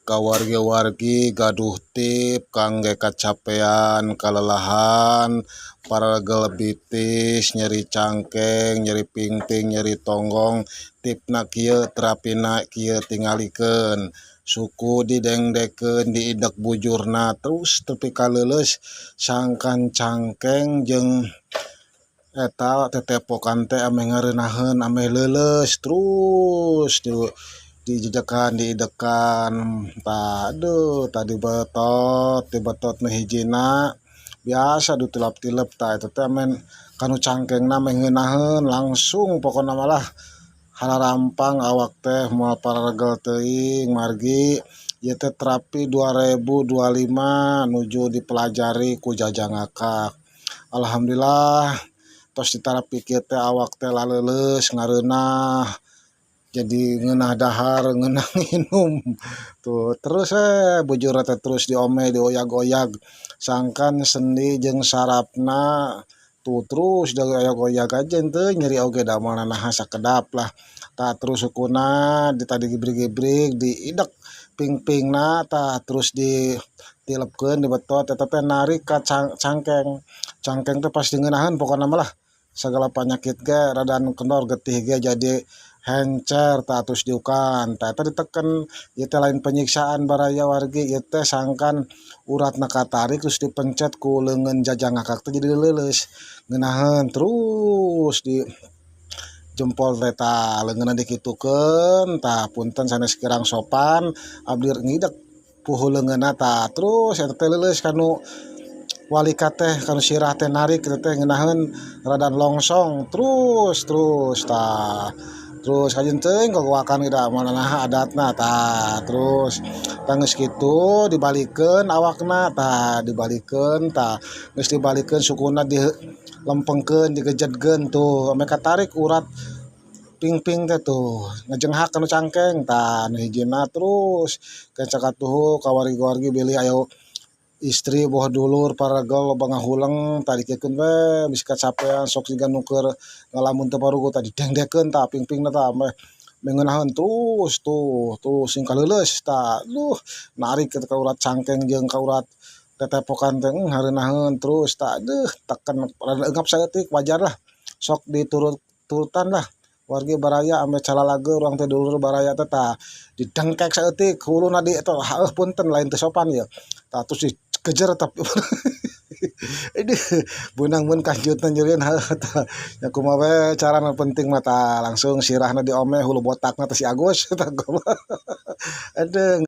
kawargi-wargi gaduh tip kangge kacapean kalelahan paragel bitis nyeri cangkeng nyeri pingping nyeri tonggong tipna kieu terapina kieu tingalikeun suku didengdeken diidek bujurna terus tepi kaleuleus sangkan cangkeng jeung eta tetepokan teh ame ngarenaheun ame leuleus terus dijejekan diidekan aduh tadi betot nu hijina biasa ditilap-tilap tah eta teh men kanu cangkengna meh ngeunaheun langsung pokona malah halarampang awak teh moal pararegel teuing margi ieu teh terapi 2025 nuju dipelajari ku Jajang Akak. Alhamdulillah tos diterapi kieu teh awak teh laleuleus ngareunah jadi ngeunah dahar ngeunah nginum tuh terus bujur teh terus diome dioyag-oyag sangkan sendi jeung sarafna tuh terus dioyag-oyag aja teu nyeri oge da moal naha sakedap lah tah terus sukuna tadi gibrig-gibrig diidek pingpingna tah terus ditilepkeun dibetot eta teh narik ka cangkeng teh pasti ngeunaheun pokona mah lah segala penyakit ge rada anu kendor getih ge jadi hencer tah terus diukan tah eta diteken ieu teh lain penyiksaan baraya wargi ieu teh sangkan uratna katarik terus dipencet ku leungeun Jajang Akak teh jadi leuleus ngeunaheun terus di jempol teh tah leungeunna dikitukeun tah punten sanes kirang sopan abdi ngidek puhu leungeunna tah terus eta teh leuleus kanu walika teh kanu sirah teh narik kitu teh ngeunaheun rada longsong terus tah terus kajeun teuing gogoakan da moal naha adatna tah terus geus kitu dibalikeun awakna tah dibalikeun tah geus dibalikeun sukuna dilempengkeun digejedkeun tuh ame katarik urat pingping teh tuh ngajenghak anu cangkeng tah nu hijina terus kenca katuhu kawargi-wargi bili aya istri boh dulur pararegel loba ngahuleng tah dikeukeun we bisi kacapean sok siga nu keur ngalamun teu parugu tah didengdekeun tah pingpingna tah meh ngeunaheun terus sing kaleuleus tah narik ka urat cangkeng jeung ka urat tetepokan teh hareunaheun terus tah teken rada eungap saeutik wajar lah sok diturut-turutan lah wargi baraya ame calalage urang teh dulur baraya teh tah didengkek saeutik huluna di eta heuh punten lain teu sopan ieu tah terus dikejer tapi aduh beunang mun kanjutna nyeureun tah nya kumaha we carana penting mah tah langsung sirahna diome hulu botakna teh si Agus tah aduh